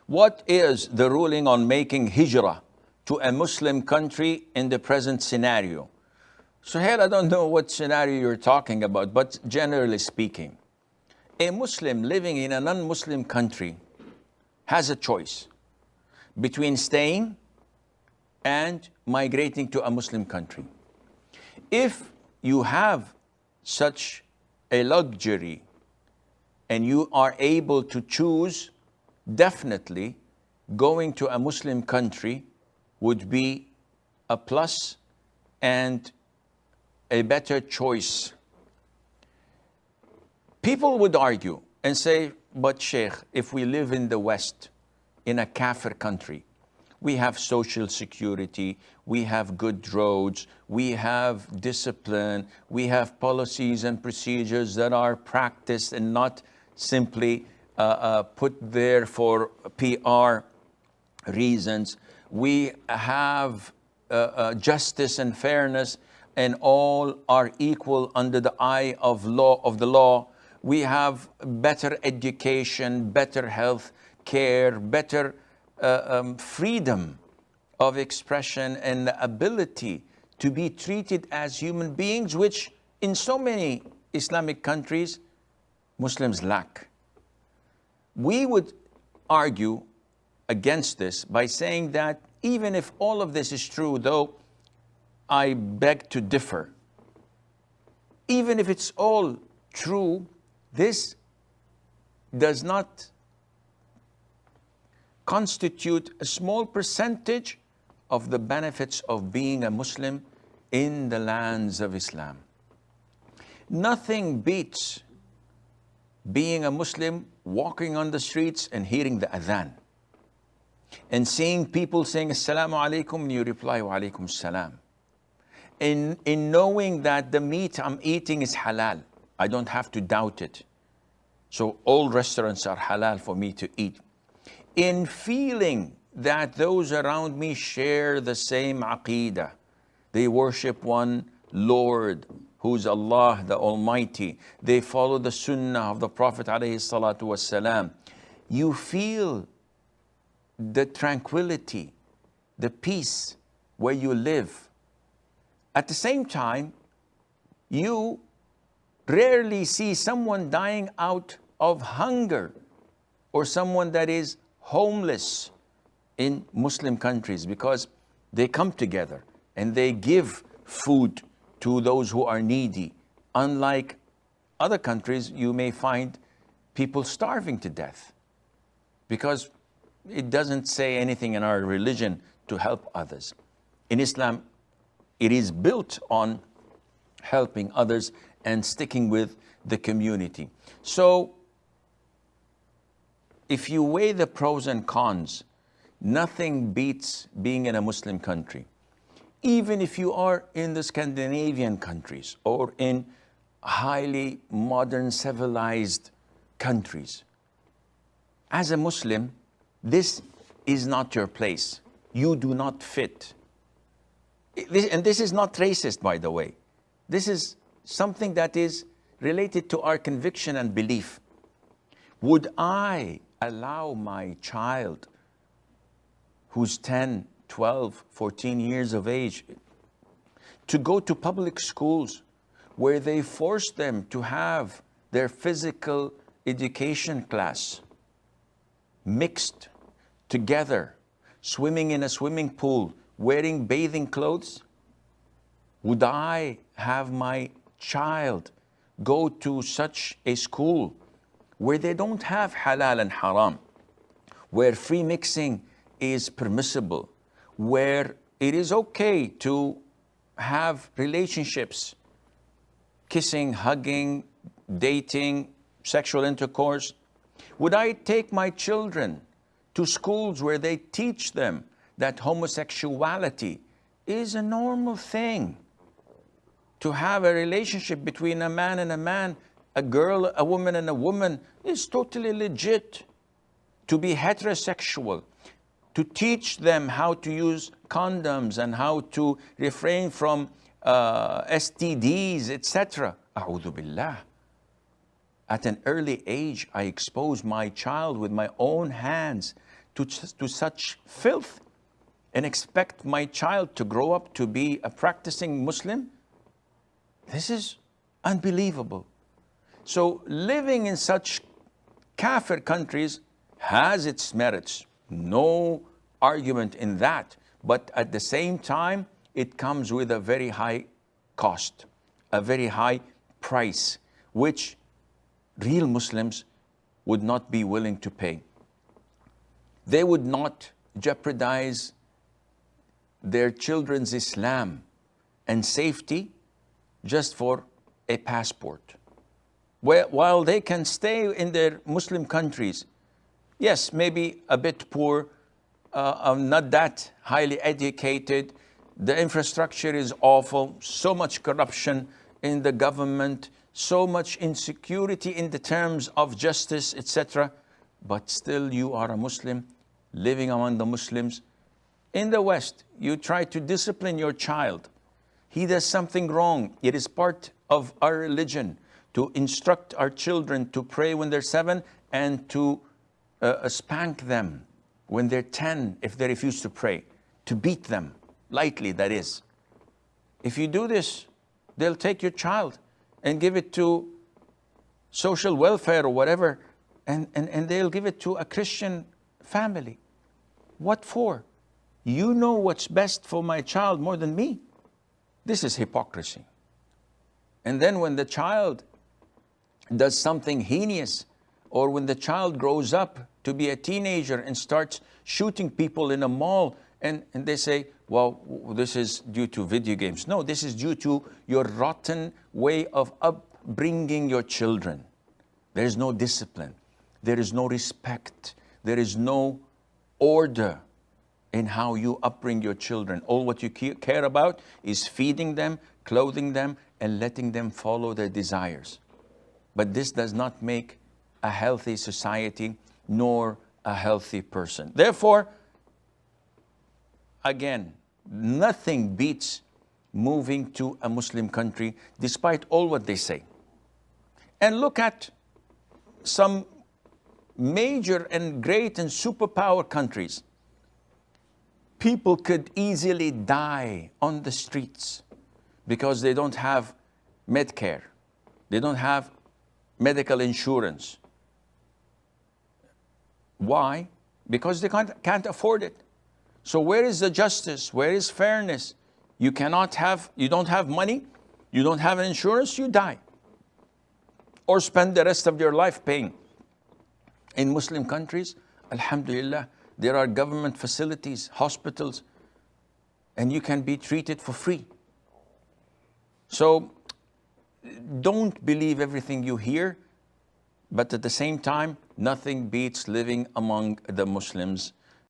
What is the ruling on making hijrah to a Muslim country in the present scenario? So here I don't know what scenario you're talking about, but generally speaking, a Muslim living in a non-Muslim country has a choice between staying and migrating to a Muslim country. If you have such a luxury and you are able to choose, definitely going to a Muslim country would be a plus and a better choice. People would argue and say, but Sheikh, if we live in the West, in a kafir country, we have social security, we have good roads, we have discipline, we have policies and procedures that are practiced and not simply put there for PR reasons. We have justice and fairness, and all are equal under the eye of the law. We have better education, better health care, better freedom of expression and the ability to be treated as human beings, which in so many Islamic countries, Muslims lack. We would argue against this by saying that even if all of this is true, though I beg to differ, even if it's all true, this does not constitute a small percentage of the benefits of being a Muslim in the lands of Islam. Nothing beats being a Muslim, walking on the streets and hearing the adhan and seeing people saying Assalamu alaikum and you reply wa alaikum salam. In knowing that the meat I'm eating is halal, I don't have to doubt it. So all restaurants are halal for me to eat. In feeling that those around me share the same aqeedah, they worship one Lord, who's Allah the Almighty. They follow the sunnah of the Prophet alayhi salatu wasalam. You feel the tranquility, the peace where you live. At the same time, you rarely see someone dying out of hunger or someone that is homeless in Muslim countries, because they come together and they give food to those who are needy. Unlike other countries, you may find people starving to death because it doesn't say anything in our religion to help others. In Islam, it is built on helping others and sticking with the community. So if you weigh the pros and cons, nothing beats being in a Muslim country. Even if you are in the Scandinavian countries or in highly modern civilized countries, as a Muslim, this is not your place. You do not fit. And this is not racist, by the way. This is something that is related to our conviction and belief. Would I allow my child who's 10, 12, 14 years of age to go to public schools where they force them to have their physical education class mixed together, swimming in a swimming pool, wearing bathing clothes? Would I have my child go to such a school where they don't have halal and haram, where free mixing is permissible, where it is okay to have relationships, kissing, hugging, dating, sexual intercourse? Would I take my children to schools where they teach them that homosexuality is a normal thing? To have a relationship between a man and a man, a girl, a woman and a woman is totally legit. To be heterosexual, to teach them how to use condoms and how to refrain from STDs, etc. A'udhu billah. At an early age, I exposed my child with my own hands to such filth and expect my child to grow up to be a practicing Muslim? This is unbelievable. So living in such kafir countries has its merits. No argument in that. But at the same time, it comes with a very high cost, a very high price, which real Muslims would not be willing to pay. They would not jeopardize their children's Islam and safety just for a passport. While they can stay in their Muslim countries, yes, maybe a bit poor, not that highly educated, the infrastructure is awful, so much corruption in the government, so much insecurity in the terms of justice, etc. But still you are a Muslim, living among the Muslims. In the West, you try to discipline your child. He does something wrong. It is part of our religion to instruct our children to pray when they're 7 and to spank them when they're 10 if they refuse to pray, to beat them, lightly that is. If you do this, they'll take your child and give it to social welfare or whatever, and they'll give it to a Christian family. What for? You know what's best for my child more than me. This is hypocrisy. And then when the child does something heinous, or when the child grows up to be a teenager and starts shooting people in a mall, and they say, well, this is due to video games. No, this is due to your rotten way of upbringing your children. There is no discipline. There is no respect. There is no order in how you upbring your children. All what you care about is feeding them, clothing them, and letting them follow their desires. But this does not make a healthy society nor a healthy person. Therefore, again, nothing beats moving to a Muslim country despite all what they say. And look at some major and great and superpower countries. People could easily die on the streets because they don't have Medicare. They don't have medical insurance. Why? Because they can't afford it. So where is the justice? Where is fairness? You don't have money, you don't have an insurance, you die. Or spend the rest of your life paying. In Muslim countries, alhamdulillah, there are government facilities, hospitals, and you can be treated for free. So don't believe everything you hear, but at the same time, nothing beats living among the Muslims